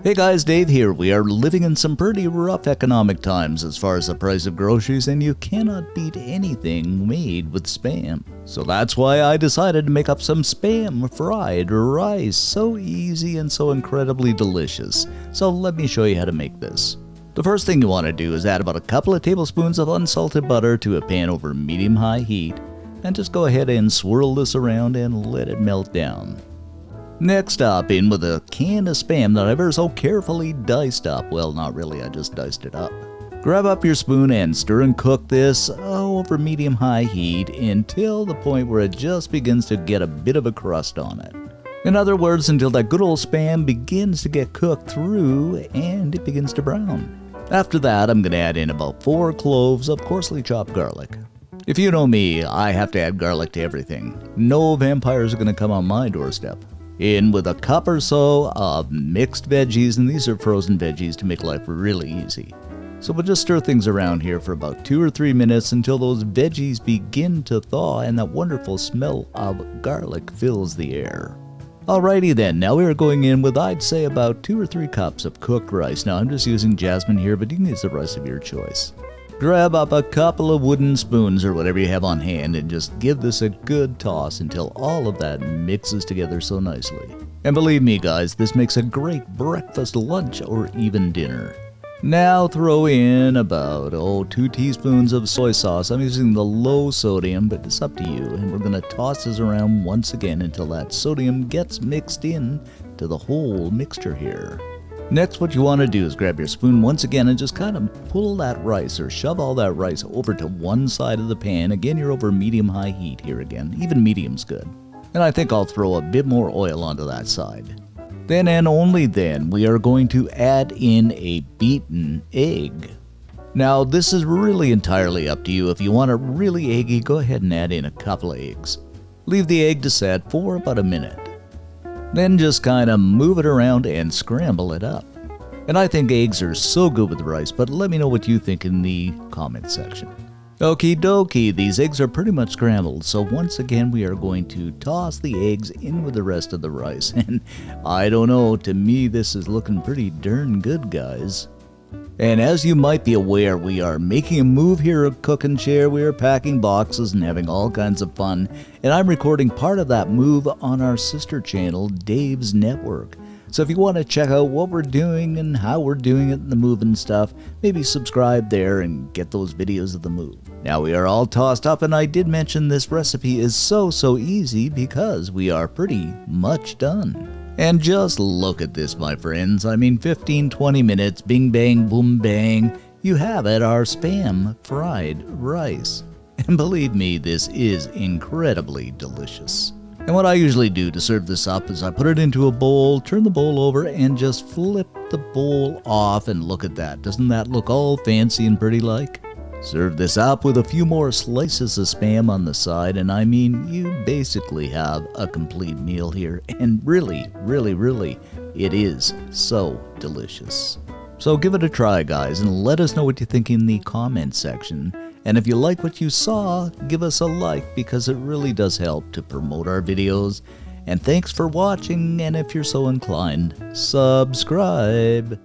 Hey guys, Dave here. We are living in some pretty rough economic times as far as the price of groceries, and you cannot beat anything made with Spam. So that's why I decided to make up some Spam fried rice. So easy and so incredibly delicious. So let me show you how to make this. The first thing you want to do is add about a couple of tablespoons of unsalted butter to a pan over medium-high heat, and just go ahead and swirl this around and let it melt down. Next up, in with a can of Spam that I've ever so carefully diced up. Well, not really, I just diced it up. Grab up your spoon and stir and cook this over medium-high heat until the point where it just begins to get a bit of a crust on it. In other words, until that good old Spam begins to get cooked through and it begins to brown. After that, I'm going to add in about 4 cloves of coarsely chopped garlic. If you know me, I have to add garlic to everything. No vampires are going to come on my doorstep. In with a cup or so of mixed veggies, and these are frozen veggies to make life really easy. So we'll just stir things around here for about 2 or 3 minutes until those veggies begin to thaw and that wonderful smell of garlic fills the air. Alrighty then, now we are going in with I'd say about 2 or 3 cups of cooked rice. Now I'm just using jasmine here, but you can use the rice of your choice. Grab up a couple of wooden spoons or whatever you have on hand and just give this a good toss until all of that mixes together so nicely. And believe me guys, this makes a great breakfast, lunch, or even dinner. Now throw in about 2 teaspoons of soy sauce. I'm using the low sodium, but it's up to you. And we're going to toss this around once again until that sodium gets mixed in to the whole mixture here. Next, what you want to do is grab your spoon once again and just kind of pull that rice or shove all that rice over to one side of the pan. Again, you're over medium-high heat here again. Even medium's good. And I think I'll throw a bit more oil onto that side. Then and only then, we are going to add in a beaten egg. Now, this is really entirely up to you. If you want it really eggy, go ahead and add in a couple of eggs. Leave the egg to set for about a minute. Then just kind of move it around and scramble it up. And I think eggs are so good with rice, but let me know what you think in the comment section. Okie dokie, these eggs are pretty much scrambled, so once again we are going to toss the eggs in with the rest of the rice. And I don't know, to me this is looking pretty darn good, guys. And as you might be aware, we are making a move here at Cook and Share. We are packing boxes and having all kinds of fun. And I'm recording part of that move on our sister channel, Dave's Network. So if you want to check out what we're doing and how we're doing it in the move and stuff, maybe subscribe there and get those videos of the move. Now we are all tossed up, and I did mention this recipe is so easy because we are pretty much done. And just look at this, my friends. I mean, 15-20 minutes, bing bang boom bang, you have it, our Spam fried rice. And believe me, this is incredibly delicious. And what I usually do to serve this up is I put it into a bowl, turn the bowl over, and just flip the bowl off, and look at that. Doesn't that look all fancy and pretty like? Serve this up with a few more slices of Spam on the side, and I mean, you basically have a complete meal here. And really, it is so delicious. So give it a try, guys, and let us know what you think in the comment section. And if you like what you saw, give us a like, because it really does help to promote our videos. And thanks for watching, and if you're so inclined, subscribe.